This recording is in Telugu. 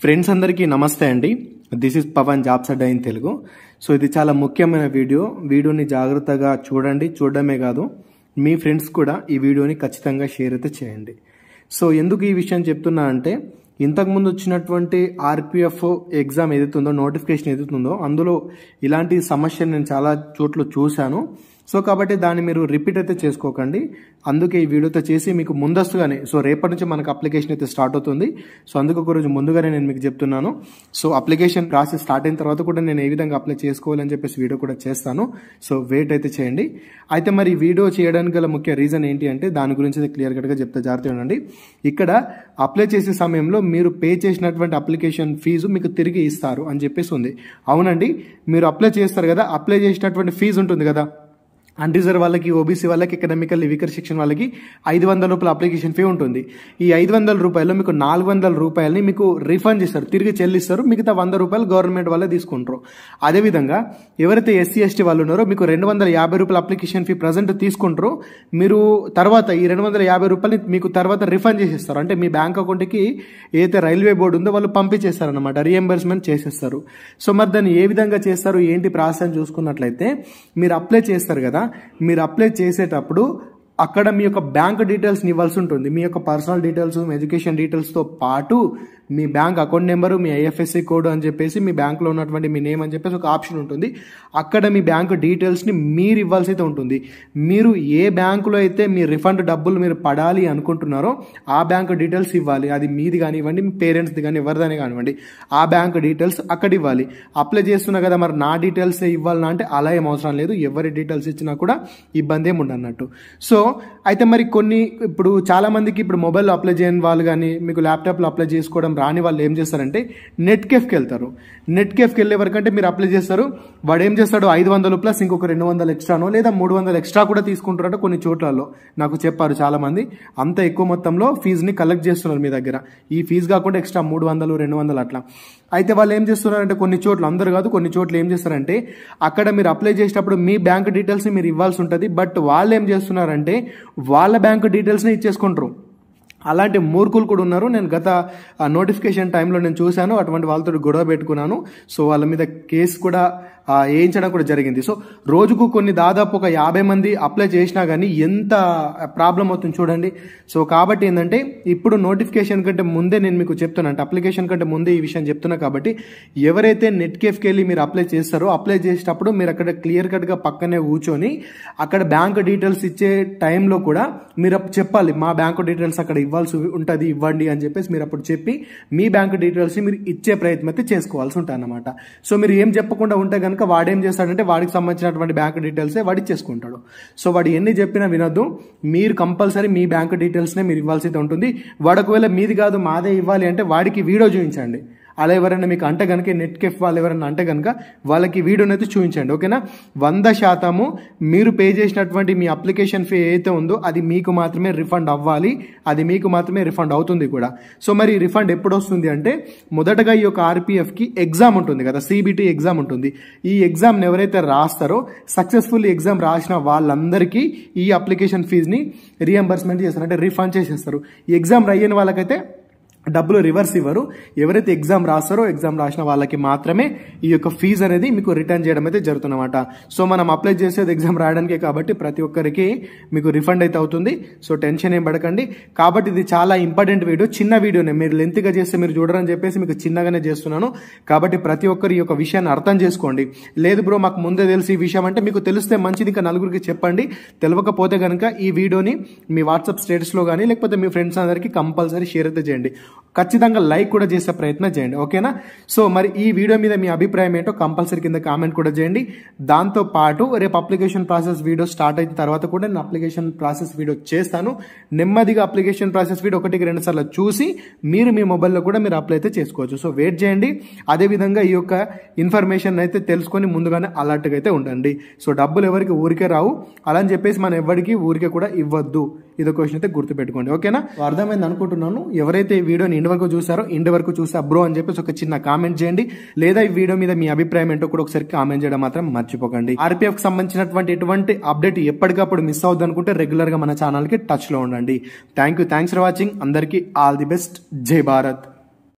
ఫ్రెండ్స్ అందరికీ నమస్తే అండి. This is Pavan Jobs adda in Telugu. So ఇది చాలా ముఖ్యమైన వీడియోని జాగ్రత్తగా చూడండి. చూడడమే కాదు, మీ ఫ్రెండ్స్ కూడా ఈ వీడియోని ఖచ్చితంగా షేర్ అయితే చేయండి. సో ఎందుకు ఈ విషయం చెప్తున్నా అంటే, ఇంతకుముందు వచ్చినటువంటి ఆర్పిఎఫ్ ఎగ్జామ్ ఏదైతుందో, నోటిఫికేషన్ ఏదైతుందో, అందులో ఇలాంటి సమస్యలు నేను చాలా చోట్ల చూశాను. సో కాబట్టి దాన్ని మీరు రిపీట్ అయితే చేసుకోకండి. అందుకే ఈ వీడియోతో చేసి మీకు ముందస్తుగానే, సో రేపటి నుంచి మనకు అప్లికేషన్ అయితే స్టార్ట్ అవుతుంది. సో అందుకు ఒక రోజు ముందుగానే నేను మీకు చెప్తున్నాను. సో అప్లికేషన్ ప్రాసెస్ స్టార్ట్ అయిన తర్వాత కూడా నేను ఏ విధంగా అప్లై చేసుకోవాలని చెప్పేసి వీడియో కూడా చేస్తాను. సో వెయిట్ అయితే చేయండి. అయితే మరి ఈ వీడియో చేయడానికి గల ముఖ్య రీజన్ ఏంటి అంటే, దాని గురించి క్లియర్ కట్గా చెప్తే జాగ్రత్తగా ఉండండి. ఇక్కడ అప్లై చేసే సమయంలో మీరు పే చేసినటువంటి అప్లికేషన్ ఫీజు మీకు తిరిగి ఇస్తారు అని చెప్పేసి ఉంది. అవునండి, మీరు అప్లై చేస్తారు కదా, అప్లై చేసినటువంటి ఫీజు ఉంటుంది కదా, అన్రిజర్వ్ వాళ్ళకి, ఓబీసీ వాళ్ళకి, ఎకనామికల్ వీకర్ సెక్షన్ వాళ్ళకి 500 రూపాయల అప్లికేషన్ ఫీ ఉంటుంది. ఈ 500 రూపాయలు మీకు 400 రూపాయలని మీకు రిఫండ్ చేస్తారు, తిరిగి చెల్లిస్తారు. మిగతా 100 రూపాయలు గవర్నమెంట్ వాళ్ళే తీసుకుంటారు. అదేవిధంగా ఎవరైతే ఎస్సీ ఎస్టీ వాళ్ళు ఉన్నారో, మీకు 250 రూపాయల అప్లికేషన్ ఫీ ప్రజెంట్ తీసుకుంటారో, మీరు తర్వాత ఈ 250 రూపాయలు మీకు తర్వాత రిఫండ్ చేసేస్తారు. అంటే మీ బ్యాంక్ అకౌంట్కి ఏదైతే రైల్వే బోర్డు ఉందో వాళ్ళు పంపించేస్తారు అనమాట, రీఎంబర్స్మెంట్ చేసేస్తారు. సో మరి దాన్ని ఏ విధంగా చేస్తారు, ఏంటి ప్రాసెస్ అని చూసుకున్నట్లయితే, మీరు అప్లై చేస్తారు కదా, మీరు అప్లై చేసేటప్పుడు అక్కడ మీ యొక్క బ్యాంక్ డీటెయిల్స్ ఇవ్వాల్సి ఉంటుంది. మీ యొక్క పర్సనల్ డీటెయిల్స్, ఎడ్యుకేషన్ డీటెయిల్స్తో పాటు మీ బ్యాంక్ అకౌంట్ నెంబరు, మీ ఐఎఫ్ఎస్సి కోడ్ అని చెప్పేసి, మీ బ్యాంక్లో ఉన్నటువంటి మీ నేమ్ అని చెప్పేసి ఒక ఆప్షన్ ఉంటుంది. అక్కడ మీ బ్యాంక్ డీటెయిల్స్ని మీరు ఇవ్వాల్సి అయితే ఉంటుంది. మీరు ఏ బ్యాంకులో అయితే మీ రిఫండ్ డబ్బులు మీరు పడాలి అనుకుంటున్నారో ఆ బ్యాంక్ డీటెయిల్స్ ఇవ్వాలి. అది మీది కానివ్వండి, మీ పేరెంట్స్ది కానీ, ఎవరిదని కానివ్వండి, ఆ బ్యాంక్ డీటెయిల్స్ అక్కడ ఇవ్వాలి. అప్లై చేస్తున్నా కదా, మరి నా డీటెయిల్స్ ఇవ్వాలన్నా అంటే అలా ఏం అవసరం లేదు. ఎవరి డీటెయిల్స్ ఇచ్చినా కూడా ఇబ్బంది ఏమి ఉండన్నట్టు. సో అయితే మరి ఇప్పుడు చాలా మందికి ఇప్పుడు మొబైల్లో అప్లై చేయని వాళ్ళు కానీ, మీకు ల్యాప్టాప్లో అప్లై చేసుకోవడం రాని వాళ్ళు ఏం చేస్తారంటే నెట్ కేఫ్కి వెళ్తారు. నెట్ కేఫ్కి వెళ్ళే వరకు అంటే మీరు అప్లై చేస్తారు, వాడు ఏం చేస్తాడు, 500 ప్లస్ ఇంకొక 200 ఎక్స్ట్రానో లేదా 300 ఎక్స్ట్రా కూడా తీసుకుంటారట కొన్ని చోట్లలో. నాకు చెప్పారు చాలా మంది, అంత ఎక్కువ మొత్తంలో ఫీజుని కలెక్ట్ చేస్తున్నారు మీ దగ్గర. ఈ ఫీజు కాకుండా ఎక్స్ట్రా 300, 200 అట్లా. అయితే వాళ్ళు ఏం చేస్తున్నారంటే, కొన్ని చోట్ల, అందరు కాదు, కొన్ని చోట్ల ఏం చేస్తారంటే, అక్కడ మీరు అప్లై చేసేటప్పుడు మీ బ్యాంక్ డీటెయిల్స్ మీరు ఇవ్వాల్సి ఉంటుంది. బట్ వాళ్ళు ఏం చేస్తున్నారంటే వాళ్ళ బ్యాంక్ డీటెయిల్స్ని ఇచ్చేసుకుంటారు. అలాంటి మూర్ఖులు కూడా ఉన్నారు. నేను గత నోటిఫికేషన్ టైంలో నేను చూశాను. అటువంటి వాళ్ళతో గొడవ పెట్టుకున్నాను. సో వాళ్ళ మీద కేసు కూడా వేయించడం కూడా జరిగింది. సో రోజుకు దాదాపు ఒక 50 మంది అప్లై చేసినా కానీ ఎంత ప్రాబ్లం అవుతుంది చూడండి. సో కాబట్టి ఏంటంటే, ఇప్పుడు నోటిఫికేషన్ కంటే ముందే నేను మీకు చెప్తున్నా, అంటే అప్లికేషన్ కంటే ముందే ఈ విషయం చెప్తున్నా. కాబట్టి ఎవరైతే నెట్ కేఫ్కి వెళ్ళి మీరు అప్లై చేస్తారో, అప్లై చేసేటప్పుడు మీరు అక్కడ క్లియర్ కట్గా పక్కనే కూర్చొని అక్కడ బ్యాంక్ డీటెయిల్స్ ఇచ్చే టైంలో కూడా మీరు చెప్పాలి, మా బ్యాంక్ డీటెయిల్స్ అక్కడ ఇవ్వాల్సి ఉంటుంది, ఇవ్వండి అని చెప్పేసి మీరు అప్పుడు చెప్పి మీ బ్యాంక్ డీటెయిల్స్ని మీరు ఇచ్చే ప్రయత్నం అయితే చేసుకోవాల్సి ఉంటుంది అన్నమాట. సో మీరు ఏం చెప్పకుండా ఉంటే కనుక వాడేం చేస్తాడంటే, వాడికి సంబంధించినటువంటి బ్యాంక్ డీటెయిల్సే వాడు ఇచ్చేసుకుంటాడు. సో వాడు ఎన్ని చెప్పినా వినొద్దు. మీరు కంపల్సరీ మీ బ్యాంక్ డీటెయిల్స్నే మీరు ఇవ్వాల్సి అయితే ఉంటుంది. వాడు ఒకవేళ మీది కాదు మాదే ఇవ్వాలి అంటే వాడికి వీడియో చూపించండి. అలా ఎవరైనా మీకు అంటే కనుక, నెట్ కేఫ్ వాళ్ళు ఎవరైనా అంటే కనుక వాళ్ళకి వీడియోని అయితే చూపించండి. ఓకేనా? 100% మీరు పే చేసినటువంటి మీ అప్లికేషన్ ఫీ ఏదైతే ఉందో అది మీకు మాత్రమే రిఫండ్ అవ్వాలి. అది మీకు మాత్రమే రిఫండ్ అవుతుంది కూడా. సో మరి రిఫండ్ ఎప్పుడు వస్తుంది అంటే, మొదటగా ఈ యొక్క ఆర్పిఎఫ్కి ఎగ్జామ్ ఉంటుంది కదా, సిబిటి ఎగ్జామ్ ఉంటుంది. ఈ ఎగ్జామ్ని ఎవరైతే రాస్తారో, సక్సెస్ఫుల్ ఎగ్జామ్ రాసిన వాళ్ళందరికీ ఈ అప్లికేషన్ ఫీజుని రీఎంబర్స్మెంట్ చేస్తారు, అంటే రిఫండ్ చేసేస్తారు. ఈ ఎగ్జామ్ రాయని వాళ్ళకైతే డబ్బులు రివర్స్ ఇవ్వరు. ఎవరైతే ఎగ్జామ్ రాస్తారో, ఎగ్జామ్ రాసిన వాళ్ళకి మాత్రమే ఈ యొక్క ఫీజు అనేది మీకు రిటర్న్ చేయడం అయితే జరుగుతుందన్నమాట. సో మనం అప్లై చేసేది ఎగ్జామ్ రాయడానికే కాబట్టి ప్రతి ఒక్కరికి మీకు రిఫండ్ అయితే అవుతుంది. సో టెన్షన్ ఏం పడకండి. కాబట్టి ఇది చాలా ఇంపార్టెంట్ వీడియో, చిన్న వీడియోనే. మీరు లెంత్గా చేస్తే మీరు చూడరని చెప్పేసి మీకు చిన్నగానే చేస్తున్నాను. కాబట్టి ప్రతి ఒక్కరు ఈ యొక్క విషయాన్ని అర్థం చేసుకోండి. లేదు బ్రో మాకు ముందే తెలిసి ఈ విషయం అంటే, మీకు తెలిస్తే మంచిది, ఇంకా నలుగురికి చెప్పండి. తెలియకపోతే కనుక ఈ వీడియోని మీ వాట్సాప్ స్టేటస్లో కానీ, లేకపోతే మీ ఫ్రెండ్స్ అందరికీ కంపల్సరీ షేర్ అయితే చేయండి. ఖచ్చితంగా లైక్ కూడా చేసే ప్రయత్నం చేయండి. ఓకేనా? సో మరి ఈ వీడియో మీద మీ అభిప్రాయం ఏంటో కంపల్సరీ కింద కామెంట్ కూడా చేయండి. దాంతో పాటు రేపు అప్లికేషన్ ప్రాసెస్ వీడియో స్టార్ట్ అయిన తర్వాత కూడా నేను అప్లికేషన్ ప్రాసెస్ వీడియో చేస్తాను. నెమ్మదిగా అప్లికేషన్ ప్రాసెస్ వీడియో 1-2 సార్లు చూసి మీరు మీ మొబైల్లో కూడా మీరు అప్లై అయితే చేసుకోవచ్చు. సో వెయిట్ చేయండి. అదేవిధంగా ఈ యొక్క ఇన్ఫర్మేషన్ అయితే తెలుసుకొని ముందుగానే అలర్ట్గా అయితే ఉండండి. సో డబ్బులు ఎవరికి ఊరికే రావు, అలా అని చెప్పేసి మనం ఎవరికి ఊరికే కూడా ఇవ్వద్దు. ఇది క్వశ్చన్ అయితే గుర్తుపెట్టుకోండి. ఓకేనా? అర్థమైంది అనుకుంటున్నాను. ఎవరైతే ఈ వీడియోని ఇంటి వరకు చూసారో, ఇంటి వరకు చూసా బ్రో అని చెప్పేసి ఒక చిన్న కామెంట్ చేయండి. లేదా ఈ వీడియో మీద మీ అభిప్రాయం ఏంటో కూడా ఒకసారి కామెంట్ చేయడం మాత్రం మర్చిపోకండి. ఆర్పిఎఫ్ కి సంబంధించినటువంటి ఎటువంటి అప్డేట్ ఎప్పటికప్పుడు మిస్ అవుద్ది అనుకుంటే రెగ్యులర్ గా మన ఛానల్ కి టచ్ లో ఉండండి. Thanks for watching. అందరికీ ఆల్ ది బెస్ట్. జై భారత్.